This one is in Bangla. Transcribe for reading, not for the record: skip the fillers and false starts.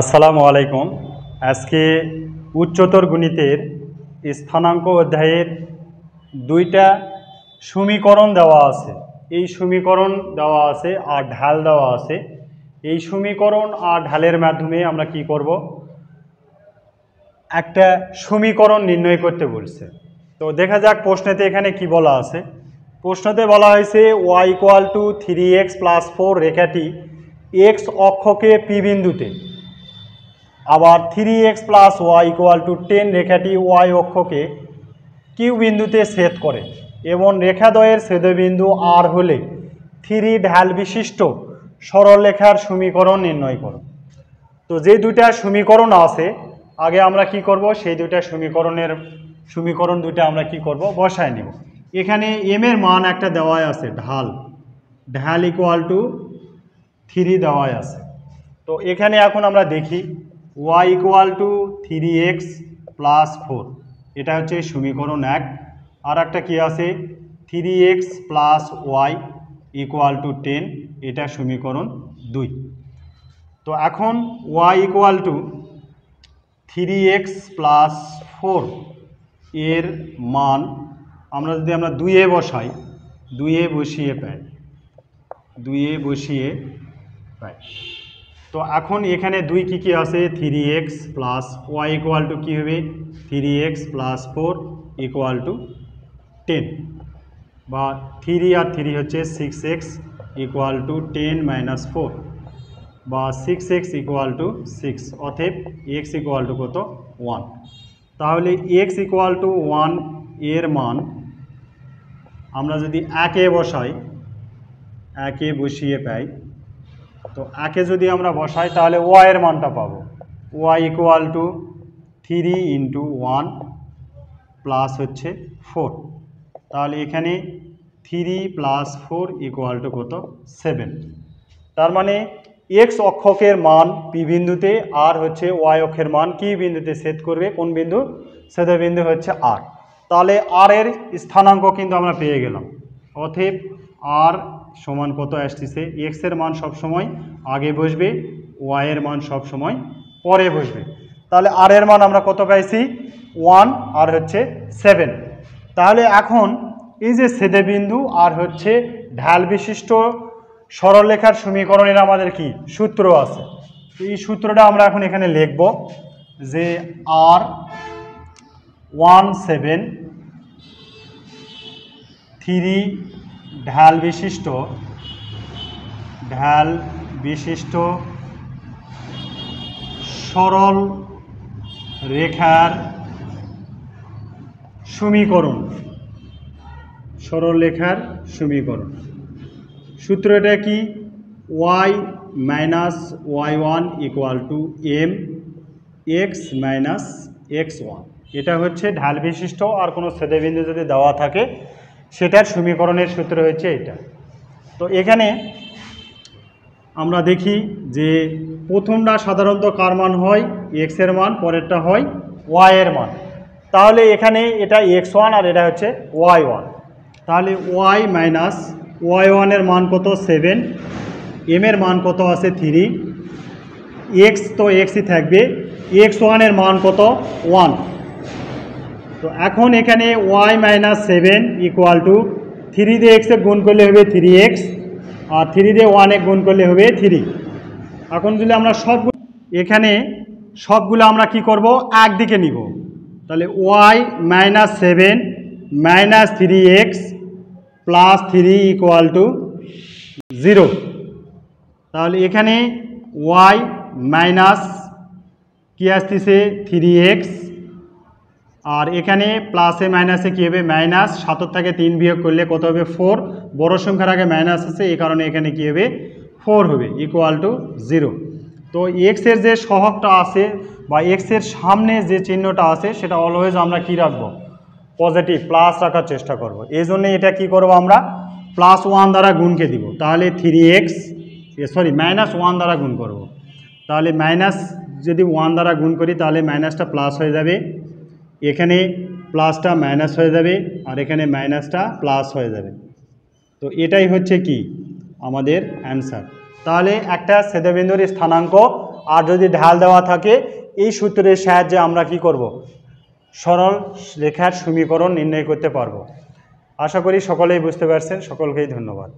আসসালামু আলাইকুম। আজকে উচ্চতর গণিতের স্থানাঙ্ক অধ্যায়ের দুইটা সমীকরণ দেওয়া আছে। এই সমীকরণ দেওয়া আছে আর ঢাল দেওয়া আছে। এই সমীকরণ আর ঢালের মাধ্যমে আমরা কি করব, একটা সমীকরণ নির্ণয় করতে বলছে। তো দেখা যাক প্রশ্নেতে এখানে কি বলা আছে। প্রশ্নতে বলা হয়েছে y = 3x + 4 রেখাটি x অক্ষকে পি বিন্দুতে, আবার 3x + y = 10 রেখাটি y অক্ষকে কিউ বিন্দুতে ছেদ করে এবং রেখাদ্বয়ের ছেদবিন্দু আর হলে 3 ঢাল বিশিষ্ট সরলরেখার সমীকরণ নির্ণয় করো। তো যে দুইটা সমীকরণ আছে, আগে আমরা কি করব, সেই দুইটা সমীকরণ দুইটা আমরা কি করব, বসায় নেব। এখানে এম এর মান একটা দেওয়া আছে, ঢাল = 3 দেওয়া আছে। তো এখানে এখন আমরা দেখি y = 3x + 4, এটা হচ্ছে সমীকরণ 1। আর একটা কি আছে 3x + y = 10, এটা সমীকরণ 2। তো এখন y = 3x + 4 এর মান আমরা যদি 2-এ বসাই, 2-এ বসিয়ে পাই। তো এখন এখানে 2 কি আছে, 3x + y = কি হবে, 3x + 4 = 10, বা 3 আর 3 হচ্ছে 6x = 10 - 4, বা 6x = 6, অতএব x = কত, 1। তাহলে x = 1 এর মান আমরা যদি 1-এ বসাই, 1-এ বসিয়ে পাই, তো 1-এ যদি আমরা বসাই তাহলে y এর মানটা পাবো, y = 3 × 1 প্লাস হচ্ছে 4। তাহলে এখানে 3 + 4 = কত, 7। তার মানে x অক্ষকের মান পি বিন্দুতে আর হচ্ছে y অক্ষের মান কি বিন্দুতে ছেদ করবে, কোন বিন্দু, ছেদবিন্দু হচ্ছে আর। তাহলে আর এর স্থানাঙ্ক কিন্তু আমরা পেয়ে গেলাম। অতএব আর সমান কত আসতেছে, x এর মান সবসময় আগে বসবে, y এর মান সবসময় পরে বসবে। তাহলে আর এর মান আমরা কত পাইছি, 1 আর হচ্ছে 7। তাহলে এখন এই যে ছেদবিন্দু আর হচ্ছে ঢাল বিশিষ্ট সরলরেখার সমীকরণের আমাদের কি সূত্র আছে। তো এই সূত্রটা আমরা এখন এখানে লিখব যে R17 3 ঢাল বিশিষ্ট সরল রেখার সমীকরণ, সরলরেখার সমীকরণ। সূত্রটা কি, y - y1 = mx - x1। এটা হচ্ছে ঢাল বিশিষ্ট আর কোনো ছেদবিন্দু যদি দেওয়া থাকে সেটার সমীকরণের সূত্র হচ্ছে এটা। তো এখানে আমরা দেখি যে প্রথমটা সাধারণত কার মান হয়, x এর মান, পরেরটা হয় y এর মান। তাহলে এখানে এটা x1 আর এটা হচ্ছে y1। তাহলে y - y1 এর মান কত, 7, m এর মান কত আছে 3, x তো xই থাকবে, x1 এর মান কত, 1। তো এখন এখানে y - 7 = 3 দিয়ে x এ গুণ করলে হবে 3x, আর 3 দিয়ে 1 এ গুণ করলে হবে 3। এখন যদি আমরা এখানে সবগুলো আমরা কি করব, একদিকে নিব। তাহলে y - 7 - 3x + 3 = 0। তাহলে এখানে y কি আসতেছে, 3x, আর এখানে প্লাসে মাইনাসে কী হবে, মাইনাস। 7 থেকে 3 বিয়োগ করলে কত হবে, 4। বড় সংখ্যার আগে মাইনাস আছে, এই কারণে এখানে কী হবে, 4 হবে, = 0। তো x এর যে সহগটা আছে বা x এর সামনে যে চিহ্নটা আছে সেটা অলওয়েজ আমরা কি রাখবো, পজিটিভ, প্লাস রাখার চেষ্টা করব। এই জন্যে এটা কি করব, আমরা +1 দ্বারা গুণকে দিব। তাহলে 3x -1 দ্বারা গুণ করব। তাহলে মাইনাস যদি 1 দ্বারা গুণ করি তাহলে মাইনাসটা প্লাস হয়ে যাবে, এখানে প্লাসটা মাইনাস হয়ে যাবে, আর এখানে মাইনাসটা প্লাস হয়ে যাবে। তো এটাই হচ্ছে কি আমাদের অ্যান্সার। তাহলে একটা ছেদবিন্দুর স্থানাঙ্ক আর যদি ঢাল দেওয়া থাকে এই সূত্রের সাহায্যে আমরা কি করব সরল রেখার সমীকরণ নির্ণয় করতে পারবো। আশা করি সকলেই বুঝতে পারছেন। সকলকেই ধন্যবাদ।